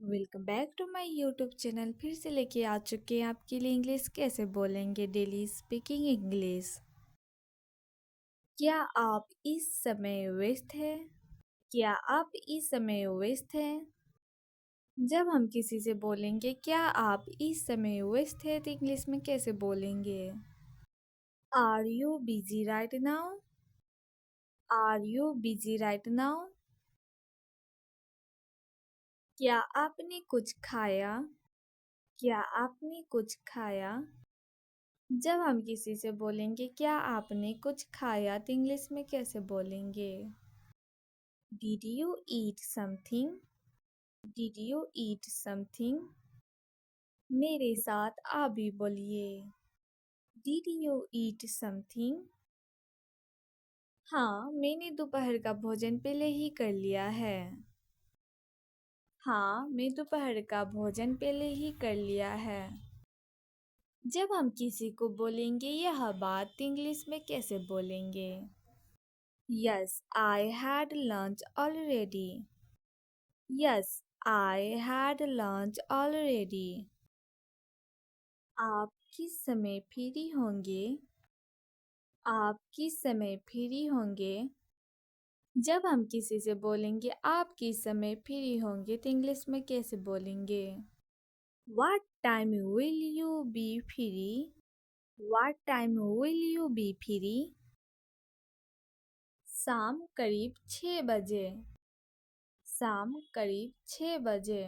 Welcome back to my YouTube channel. फिर से लेके आ चुके हैं आपके लिए इंग्लिश कैसे बोलेंगे डेली स्पीकिंग इंग्लिश। क्या आप इस समय व्यस्त हैं? क्या आप इस समय व्यस्त हैं? जब हम किसी से बोलेंगे क्या आप इस समय व्यस्त हैं तो इंग्लिश में कैसे बोलेंगे? Are you busy right now? Are you busy right now? क्या आपने कुछ खाया? क्या आपने कुछ खाया? जब हम किसी से बोलेंगे क्या आपने कुछ खाया तो इंग्लिश में कैसे बोलेंगे? Did you eat something? Did you eat something? मेरे साथ आप भी बोलिए। Did you eat something? हाँ, मैंने दोपहर का भोजन पहले ही कर लिया है। हाँ, मैं दोपहर का भोजन पहले ही कर लिया है। जब हम किसी को बोलेंगे यह बात इंग्लिश में कैसे बोलेंगे? Yes, I had lunch already. Yes, I had lunch already. आप किस समय फ्री होंगे? आप किस समय फ्री होंगे? जब हम किसी से बोलेंगे आप किस समय फ्री होंगे तो इंग्लिश में कैसे बोलेंगे? What time will you be free? What time will you be free? शाम करीब 6 बजे। शाम करीब 6 बजे।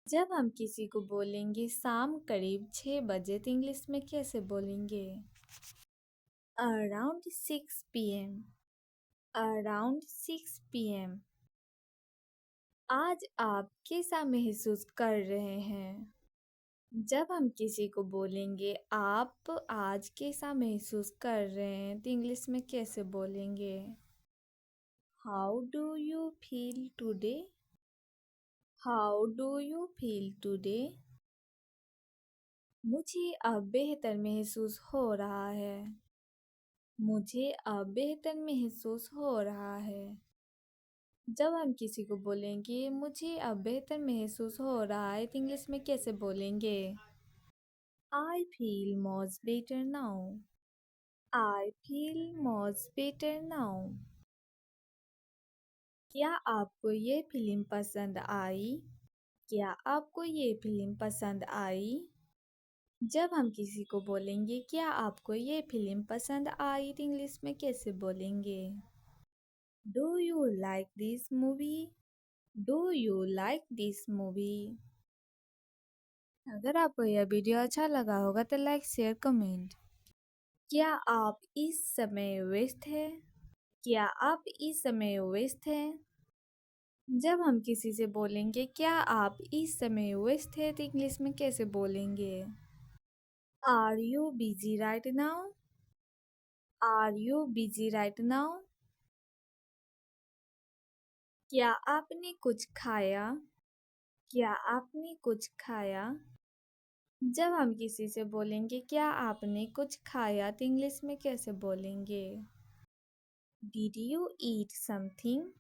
जब हम किसी को बोलेंगे शाम करीब 6 बजे तो इंग्लिश में कैसे बोलेंगे? Around 6 PM। Around 6 PM। आज आप कैसा महसूस कर रहे हैं? जब हम किसी को बोलेंगे आप आज कैसा महसूस कर रहे हैं तो इंग्लिश में कैसे बोलेंगे? How do you feel today? How do you feel today? मुझे अब बेहतर महसूस हो रहा है। मुझे अब बेहतर महसूस हो रहा है। जब हम किसी को बोलेंगे मुझे अब बेहतर महसूस हो रहा है तो इंग्लिश में कैसे बोलेंगे? I feel much better now. I feel much better now. क्या आपको ये फिल्म पसंद आई? क्या आपको ये फिल्म पसंद आई? जब हम किसी को बोलेंगे क्या आपको ये फिल्म पसंद आई तो इंग्लिश में कैसे बोलेंगे? Do you like this movie? Do you like this movie? अगर आपको यह वीडियो अच्छा लगा होगा तो लाइक शेयर कमेंट। क्या आप इस समय व्यस्त हैं? क्या आप इस समय व्यस्त हैं? जब हम किसी से बोलेंगे क्या आप इस समय व्यस्त हैं तो इंग्लिश में कैसे बोलेंगे? Are you busy right now? Are you busy right now? क्या आपने कुछ खाया? क्या आपने कुछ खाया? जब हम किसी से बोलेंगे क्या आपने कुछ खाया तो इंग्लिश में कैसे बोलेंगे? Did you eat something?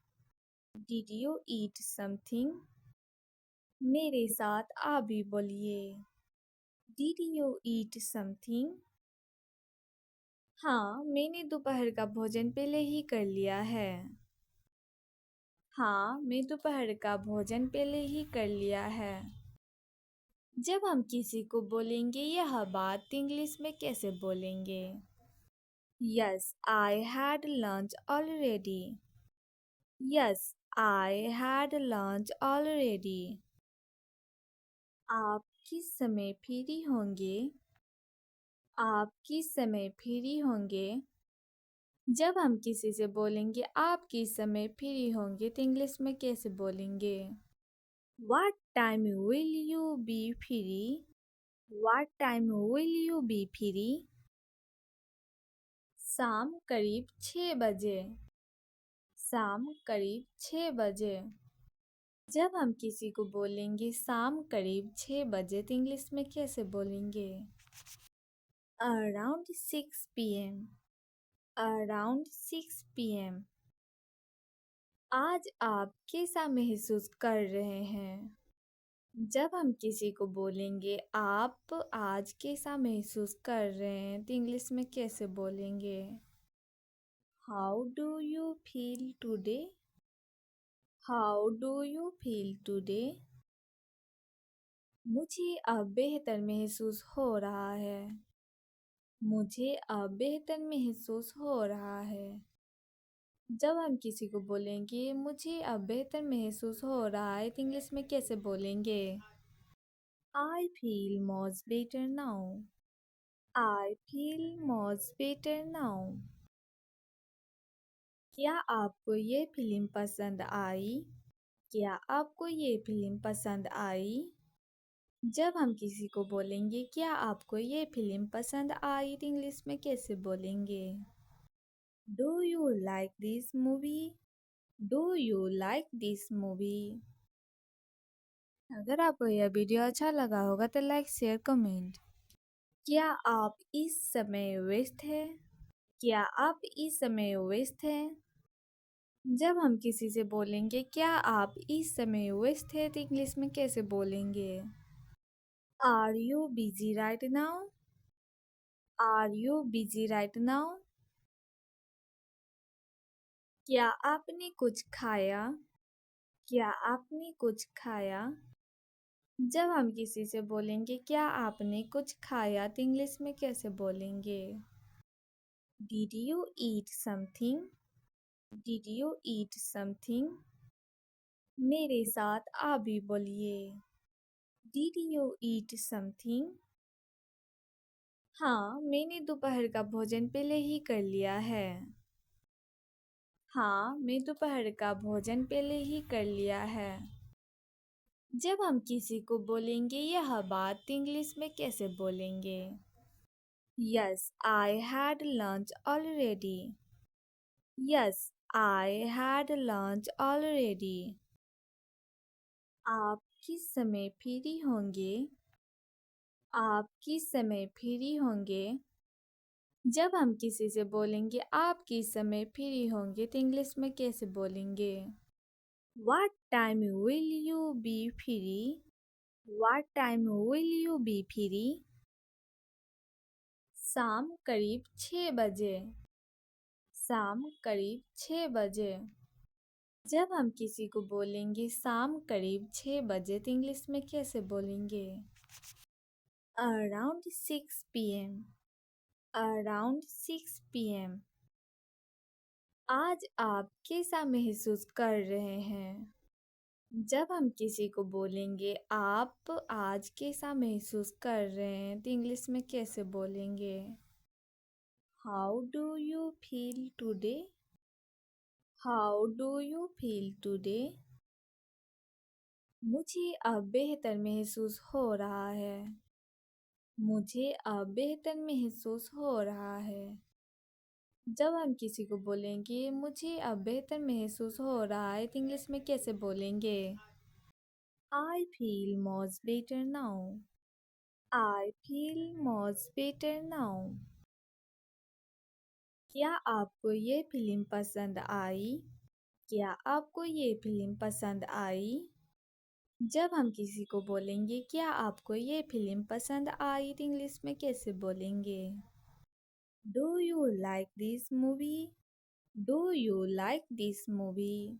Did you eat something? मेरे साथ आप भी बोलिए। Did you eat something? हाँ, मैंने दोपहर का भोजन पहले ही कर लिया है। हाँ, मैं दोपहर का भोजन पहले ही कर लिया है। जब हम किसी को बोलेंगे यह बात इंग्लिश में कैसे बोलेंगे? Yes, I had lunch already. Yes, I had lunch already. आप किस समय फ्री होंगे? आप किस समय फ्री होंगे? जब हम किसी से बोलेंगे आप किस समय फ्री होंगे तो इंग्लिश में कैसे बोलेंगे? What time will you be free? What time will you be free? शाम करीब 6 बजे। शाम करीब 6 बजे। जब हम किसी को बोलेंगे शाम करीब 6 बजे तो इंग्लिश में कैसे बोलेंगे? Around 6 PM। Around 6 PM। आज आप कैसा महसूस कर रहे हैं? जब हम किसी को बोलेंगे आप आज कैसा महसूस कर रहे हैं तो इंग्लिश में कैसे बोलेंगे? How do you feel today? How do you feel today? मुझे अब बेहतर महसूस हो रहा है। मुझे अब बेहतर महसूस हो रहा है। जब हम किसी को बोलेंगे मुझे अब बेहतर महसूस हो रहा है तो इंग्लिश में कैसे बोलेंगे? I feel much better now. I feel much better now. क्या आपको ये फिल्म पसंद आई? क्या आपको ये फिल्म पसंद आई? जब हम किसी को बोलेंगे क्या आपको ये फिल्म पसंद आई तो इंग्लिश में कैसे बोलेंगे? Do you like this movie? Do you like this movie? अगर आपको यह वीडियो अच्छा लगा होगा तो लाइक शेयर कमेंट। क्या आप इस समय व्यस्त हैं? क्या आप इस समय व्यस्त हैं? जब हम किसी से बोलेंगे क्या आप इस समय व्यस्त हैं तो इंग्लिश में कैसे बोलेंगे? Are you busy right now? Are you busy right now? क्या आपने कुछ खाया? क्या आपने कुछ खाया? जब हम किसी से बोलेंगे क्या आपने कुछ खाया तो इंग्लिश में कैसे बोलेंगे? Did you eat something? Did you eat something? मेरे साथ आप भी बोलिए। Did you eat something? हाँ, मैंने दोपहर का भोजन पहले ही कर लिया है। हाँ, मैं दोपहर का भोजन पहले ही कर लिया है। जब हम किसी को बोलेंगे यह बात इंग्लिश में कैसे बोलेंगे? Yes, I had lunch already. Yes, I had lunch already. आप किस समय फ्री होंगे? आप किस समय फ्री होंगे? जब हम किसी से बोलेंगे आप किस समय फ्री होंगे तो इंग्लिश में कैसे बोलेंगे? What time will you be free? What time will you be free? शाम करीब 6 बजे। शाम करीब 6 बजे। जब हम किसी को बोलेंगे शाम करीब 6 बजे तो इंग्लिश में कैसे बोलेंगे? Around 6 p.m. Around 6 p.m. आज आप कैसा महसूस कर रहे हैं? जब हम किसी को बोलेंगे आप आज कैसा महसूस कर रहे हैं तो इंग्लिश में कैसे बोलेंगे? How do you feel today? How do you feel today? मुझे अब बेहतर महसूस हो रहा है। मुझे अब बेहतर महसूस हो रहा है। जब हम किसी को बोलेंगे मुझे अब बेहतर महसूस हो रहा है तो इंग्लिश में कैसे बोलेंगे? I feel much better now. I feel much better now. क्या आपको ये फिल्म पसंद आई? क्या आपको ये फिल्म पसंद आई? जब हम किसी को बोलेंगे क्या आपको ये फिल्म पसंद आई तो इंग्लिश में कैसे बोलेंगे? Do you like this movie? Do you like this movie?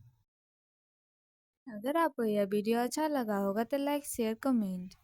अगर आपको यह वीडियो अच्छा लगा होगा तो लाइक शेयर कमेंट।